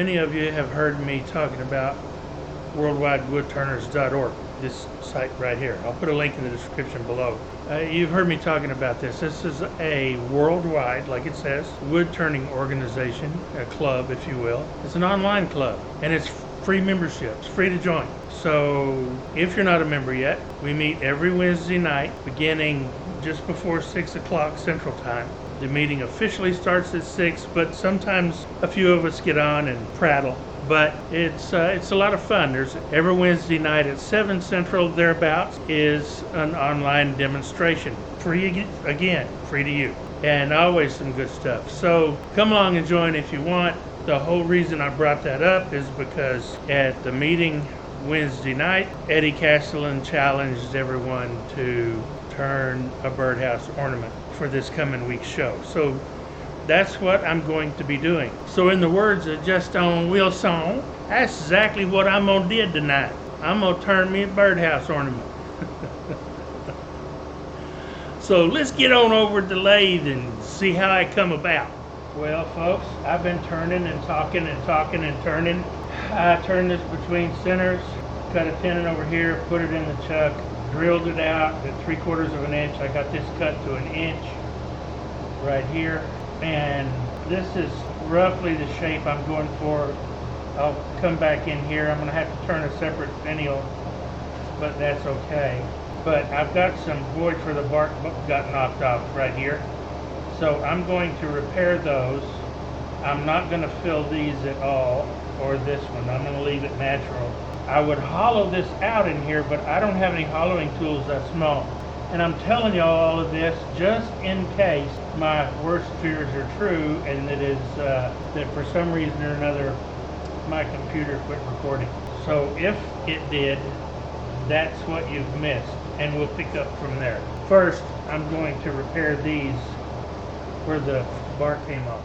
Many of you have heard me talking about worldwidewoodturners.org, this site right here. I'll put a link in the description below. You've heard me talking about this. This is a worldwide, like it says, wood turning organization, a club, if you will. It's an online club, and it's free membership. It's free to join. So if you're not a member yet, we meet every Wednesday night beginning just before 6 o'clock Central Time. The meeting officially starts at 6, but sometimes a few of us get on and prattle. But it's a lot of fun. There's every Wednesday night at 7 Central, thereabouts, is an online demonstration. Free again, free to you. And always some good stuff. So come along and join if you want. The whole reason I brought that up is because at the meeting Wednesday night, Eddie Castellan challenged everyone to turn a birdhouse ornament for this coming week's show. So that's what I'm going to be doing. So in the words of Just On Will song, that's exactly what I'm gonna do tonight. I'm gonna turn me a birdhouse ornament. So let's get on over to the lathe and see how I come about. Well, folks, I've been turning and talking and talking and turning. I turned this between centers, cut a tenon over here, put it in the chuck, drilled it out at 3/4 of an inch. I got this cut to an inch right here, and this is roughly the shape I'm going for. I'll come back in here. I'm going to have to turn a separate finial, but that's okay. But I've got some void for the bark got knocked off right here, so I'm going to repair those. I'm not going to fill these at all, or this one. I'm going to leave it natural. I would hollow this out in here, but I don't have any hollowing tools that small. And I'm telling y'all all of this just in case my worst fears are true, and that is that for some reason or another my computer quit recording. So if it did, that's what you've missed, and we'll pick up from there. First, I'm going to repair these where the bark came off.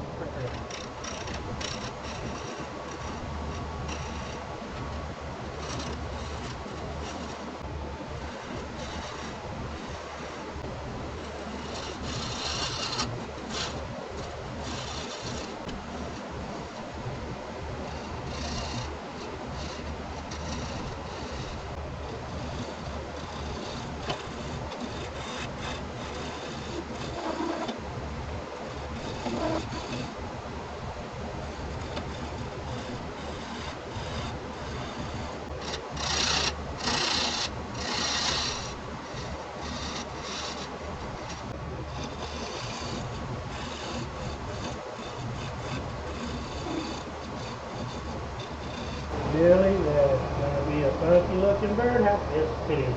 Really? That's going to be a funky looking birdhouse. Yes, it is.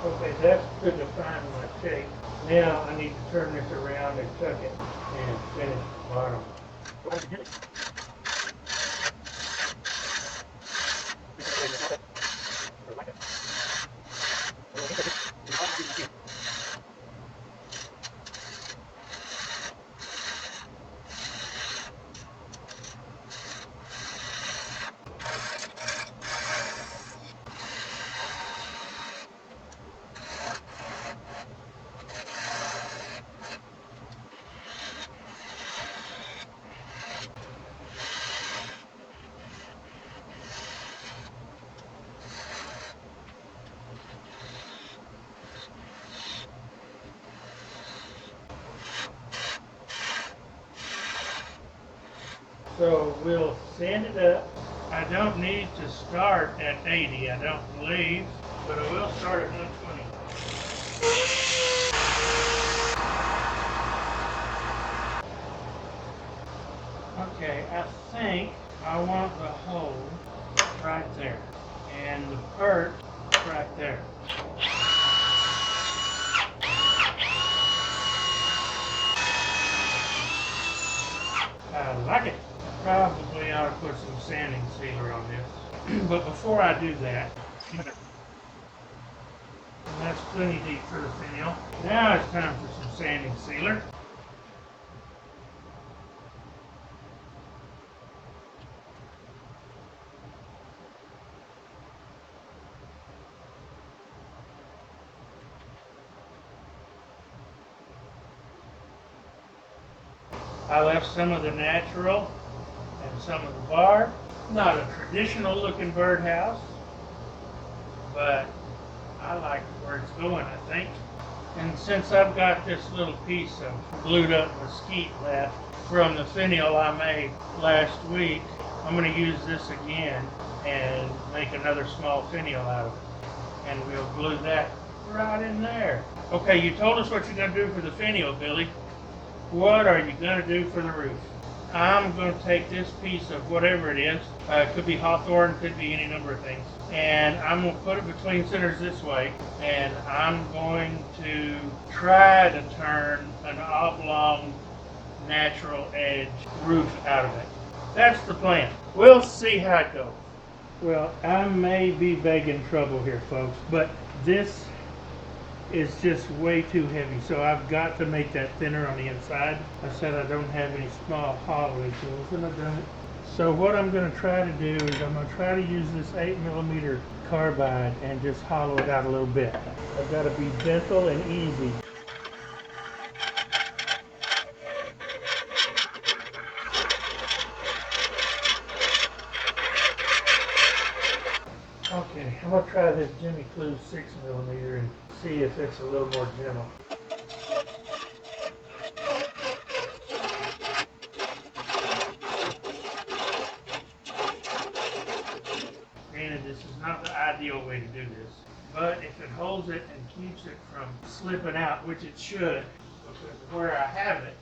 Okay, that's to define my shape. Now I need to turn this around and tuck it and finish the bottom. So we'll sand it up. I don't need to start at 80, I don't believe, but I will start at 120. Okay, I think I want the hole right there, and the Burt right there. I like it. Probably ought to put some sanding sealer on this. But before I do that, that's plenty deep for the finial. Now it's time for some sanding sealer. I left some of the natural and some of the bark. Not a traditional looking birdhouse, but I like where it's going, I think. And since I've got this little piece of glued up mesquite left from the finial I made last week, I'm going to use this again and make another small finial out of it. And we'll glue that right in there. Okay, you told us what you're going to do for the finial, Billy. What are you going to do for the roof? I'm going to take this piece of whatever it is, it could be hawthorn, could be any number of things, and I'm going to put it between centers this way, and I'm going to try to turn an oblong natural edge roof out of it. That's the plan. We'll see how it goes. Well, I may be begging trouble here, folks, but this is just way too heavy, so I've got to make that thinner on the inside. I said I don't have any small hollowing tools, and I've done it. So what I'm going to try to do is I'm going to try to use this 8mm carbide and just hollow it out a little bit. I've got to be gentle and easy. Okay, I'm going to try this Jimmy Clue 6mm and see if it's a little more gentle. Granted, this is not the ideal way to do this, but if it holds it and keeps it from slipping out, which it should, because of where I have it,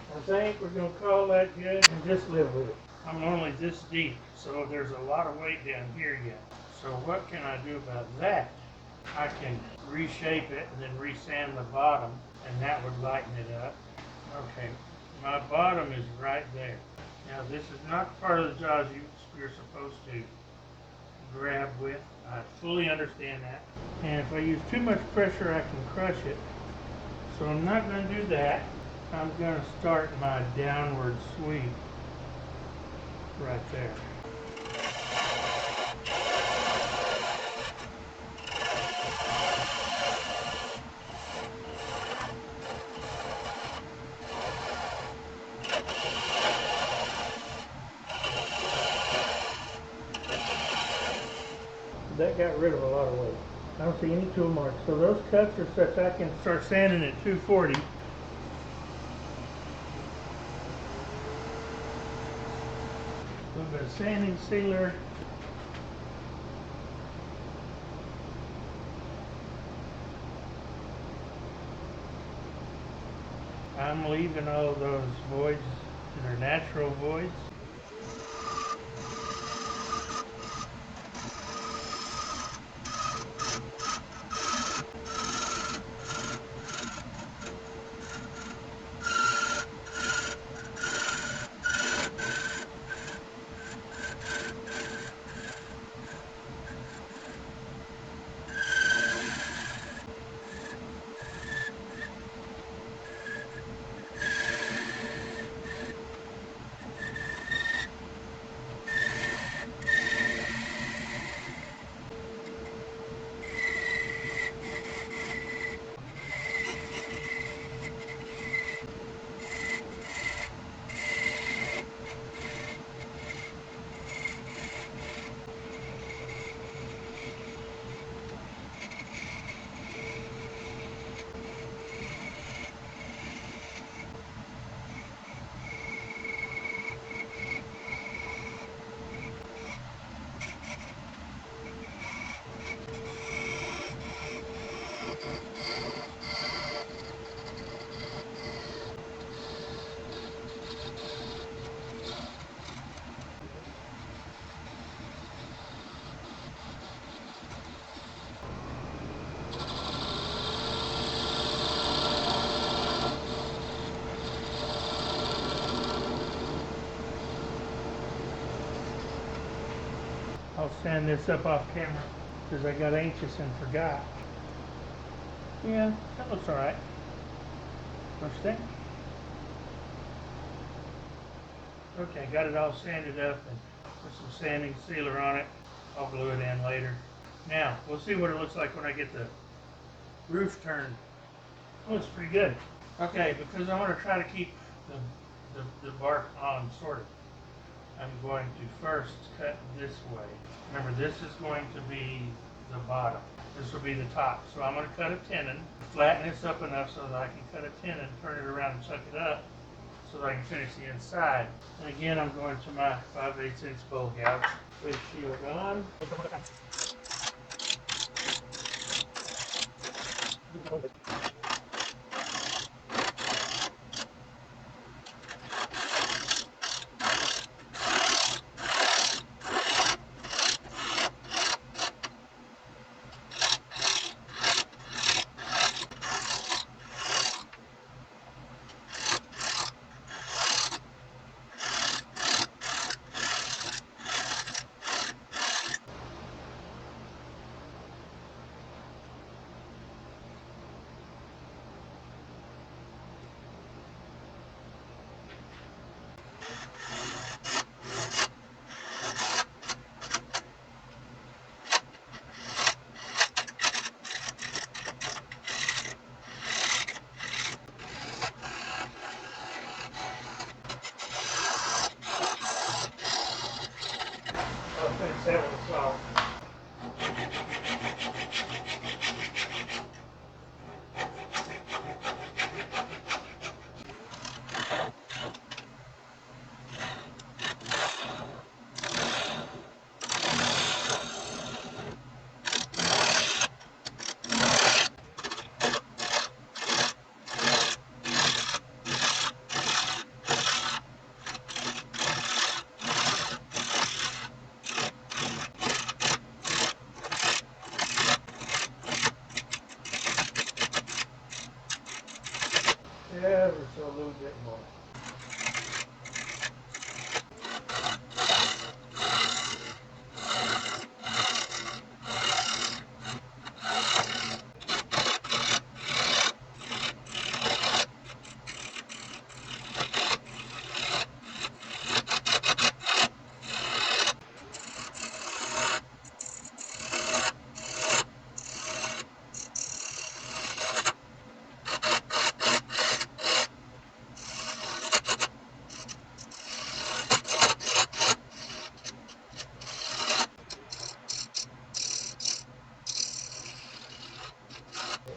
I think we're going to call that good and just live with it. I'm only this deep, so there's a lot of weight down here yet. So what can I do about that? I can reshape it and then resand the bottom, and that would lighten it up. Okay, my bottom is right there. Now this is not part of the jaws you're supposed to grab with. I fully understand that. And if I use too much pressure, I can crush it. So I'm not going to do that. I'm going to start my downward sweep right there. That got rid of a lot of weight. I don't see any tool marks. So those cuts are such I can start sanding at 240. A little bit of sanding sealer. I'm leaving all those voids that are natural voids. I'll sand this up off camera because I got anxious and forgot. Yeah, that looks alright. First thing. Okay, got it all sanded up and put some sanding sealer on it. I'll glue it in later. Now, we'll see what it looks like when I get the roof turned. Oh, it's pretty good. Okay, because I want to try to keep the bark on sort of, I'm going to first cut this way. Remember, this is going to be the bottom. This will be the top. So I'm going to cut a tenon, flatten this up enough so that I can cut a tenon, turn it around and chuck it up so that I can finish the inside. And again, I'm going to my 5/8 inch bowl gouge. Face shield on. I'll finish that one off. Ever so a little bit more.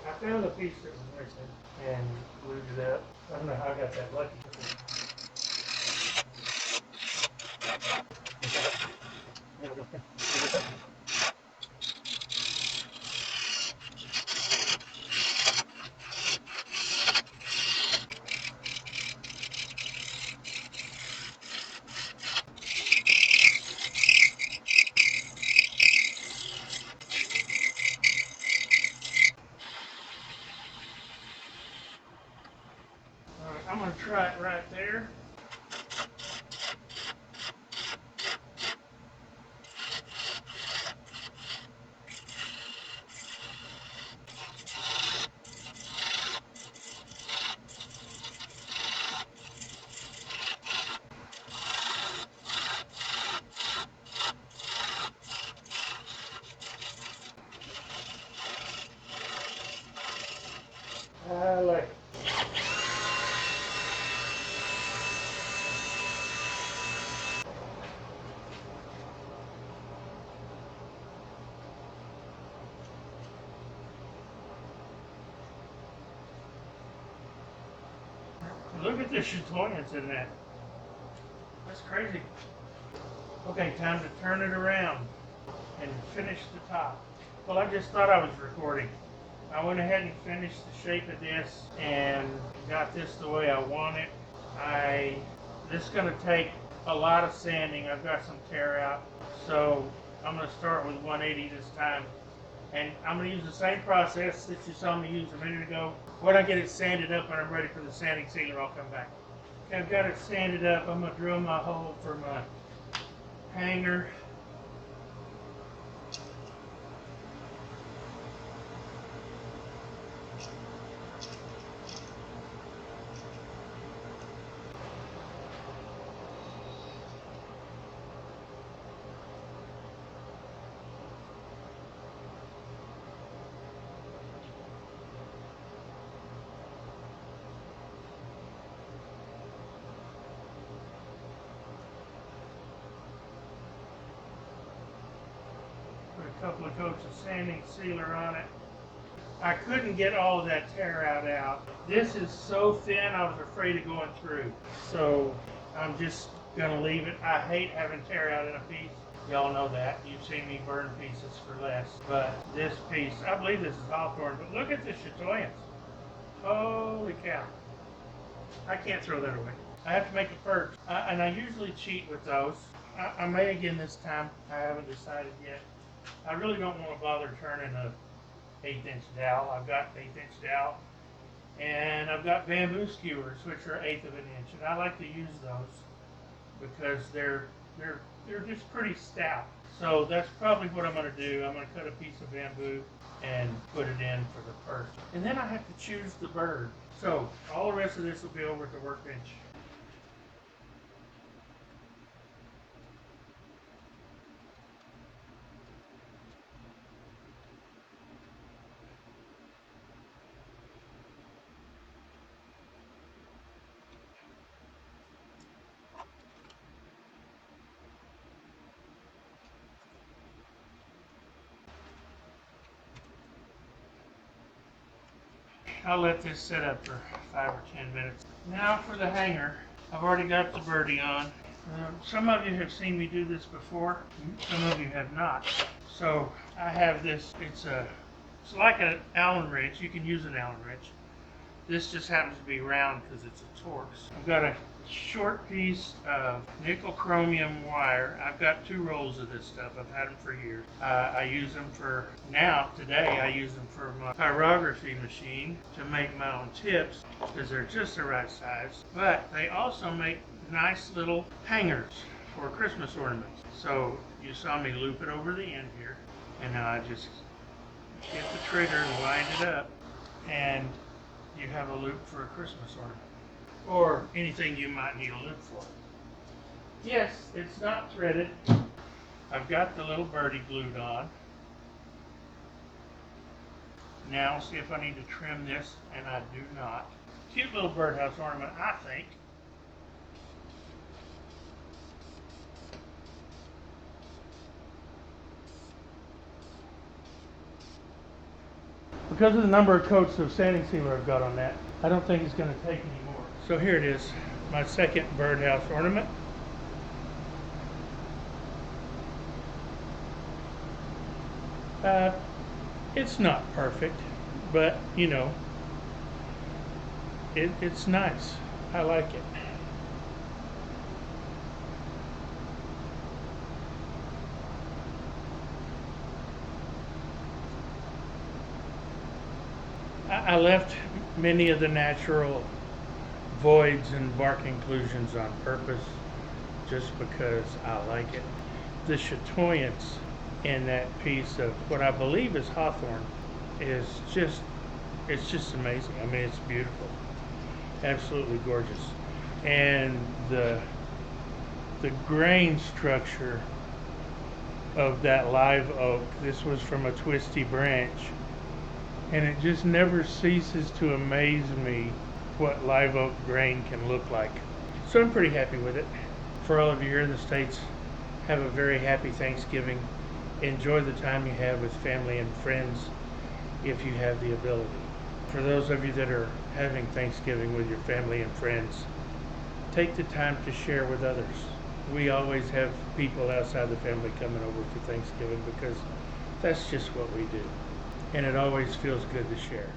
I found a piece that was missing and glued it up. I don't know how I got that lucky. Alright, I'm going to try it right there. I like it. Look at the chatoyance in that. That's crazy. Okay, time to turn it around and finish the top. Well, I just thought I was recording. I went ahead and finished the shape of this and got this the way I want it. This is going to take a lot of sanding. I've got some tear out. So I'm going to start with 180 this time. And I'm going to use the same process that you saw me use a minute ago. When I get it sanded up and I'm ready for the sanding sealer, I'll come back. Okay, I've got it sanded up. I'm going to drill my hole for my hanger. couple of coats of sanding sealer on it. I couldn't get all of that tear out. This is so thin, I was afraid of going through. So I'm just gonna leave it. I hate having tear out in a piece. Y'all know that. You've seen me burn pieces for less. But this piece, I believe this is hawthorn, but look at the chatoyance. Holy cow. I can't throw that away. I have to make a perch. And I usually cheat with those. I may again this time. I haven't decided yet. I really don't want to bother turning a 1/8" dowel. I've got 1/8" dowel, and I've got bamboo skewers, which are 1/8 of an inch, and I like to use those because they're just pretty stout. So that's probably what I'm going to do. I'm going to cut a piece of bamboo and put it in for the perch, and then I have to choose the bird. So all the rest of this will be over at the workbench. I'll let this sit up for 5 or 10 minutes. Now for the hanger. I've already got the birdie on. Some of you have seen me do this before. Some of you have not. So I have this. It's like an Allen wrench. You can use an Allen wrench. This just happens to be round because it's a Torx. I've got a short piece of nickel chromium wire. I've got 2 rolls of this stuff. I've had them for years. I use them today I use them for my pyrography machine to make my own tips because they're just the right size. But they also make nice little hangers for Christmas ornaments. So you saw me loop it over the end here, and now I just get the trigger and wind it up, and you have a loop for a Christmas ornament, or anything you might need a loop for. Yes, it's not threaded. I've got the little birdie glued on. Now see if I need to trim this, and I do not. Cute little birdhouse ornament, I think. Because of the number of coats of sanding sealer I've got on that, I don't think it's going to take any more. So here it is, my second birdhouse ornament. It's not perfect, but you know, it's nice. I like it. I left many of the natural voids and bark inclusions on purpose just because I like it. The chatoyance in that piece of what I believe is hawthorn is just amazing. I mean, it's beautiful, absolutely gorgeous. And the grain structure of that live oak, this was from a twisty branch, and it just never ceases to amaze me what live oak grain can look like. So I'm pretty happy with it. For all of you here in the States, have a very happy Thanksgiving. Enjoy the time you have with family and friends if you have the ability. For those of you that are having Thanksgiving with your family and friends, take the time to share with others. We always have people outside the family coming over for Thanksgiving because that's just what we do. And it always feels good to share.